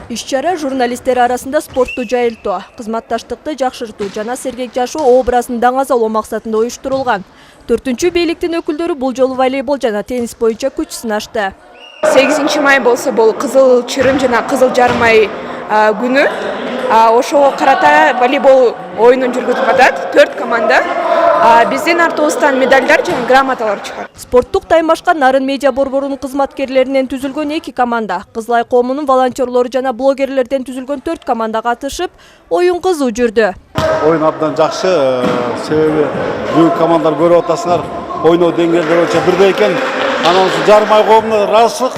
Иш-чара журналисттер арасында спортту жайылтуу, кызматташтыкты жакшыртуу жана сергек жашоо образын даңазалоо максатында уюштурулган. 4-чү бийликтин өкүлдөрү бул жолу волейбол жана теннис боюнча күч сынашты. 8 май болсо бул кызыл чырым жана кызыл жарым ай күнү. Ошого карата волейбол оюнун жүргүзүп атат 4 команда. Биздин артыбыздан медалдар жана грамоталар чыгат. Спорттук таймашка Нарын медиа борборунун кызматкерлеринен түзүлгөн 2 команда, Кызылай коомунун волонтерлору жана блогерлерден түзүлгөн 4 команда катышып, оюн кызуу жүрдү. Oyun abdan жақсы, себеби бүгүнкү командалар көрүп атасыңар, ойноо деңгээлдери боюнча бирдей экен. Анан жарым ай коомуна ыраазычылык.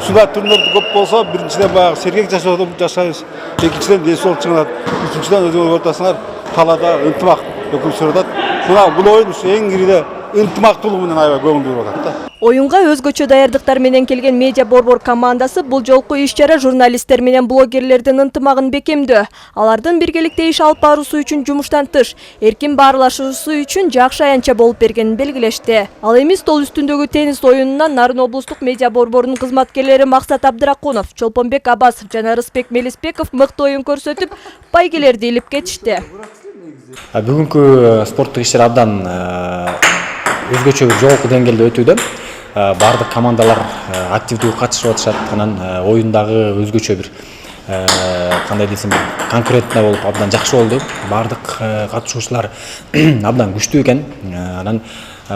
Суда турнирлер көп болсо, биринчиден баягы сергек жашоодон жашайбыз. Экинчиден ден соолук чыңалат. Үчүнчүдөн өзүңөр көрүп атасыңар, талаада ынтымак өкүм сүрөт. Бул оюн эң кириде ынтымактуулук менен аябай көңүл буруп атат да. Оюнга өзгөчө даярдыктар менен келген медиа борбор командасы бул жолку иш-чара журналисттер менен блогерлердин ынтымагын бекемдөө. Алардын биргеликте иш алып баруусу үчүн жумуштан тыш, эркин баарлашуусу үчүн жакшы аянтча болуп бергенин белгилешти. Ал эми стол үстүндөгү теннис оюнунан Нарын облустук медиа борборунун кызматкерлери Максат Абдракунов, Чолпонбек Абасов жана Рыспек Мелиспеков мыкты оюн көрсөтүп, байгелерди илип кетишти. Бүгүнкү спорттук иш-чара абдан өзгөчө бир жогорку деңгээлде өтүүдө. Бардык командалар активдүү катышып атышат. Анан оюндагы өзгөчө бир кандай десем, конкурентный болуп абдан жакшы болду. Бардык катышуучулар абдан күчтүү экен. Анан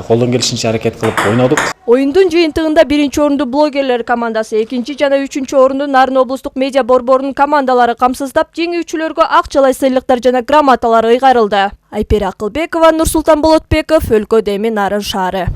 колдон келишинче аракет кылып ойнодук. Оюндун жыйынтыгында 1-чи орунду блогерлер командасы, 2-чи жана 3-чү орунду Нарын облустук медиа борборунун командалары камсыздап, жеңүүчүлөргө акчалай сыйлыктар жана грамоталар ыйгарылды. Айпери Акылбекова, Нурсултан Болотбеков, Өлкө Деми, Нарын шаары.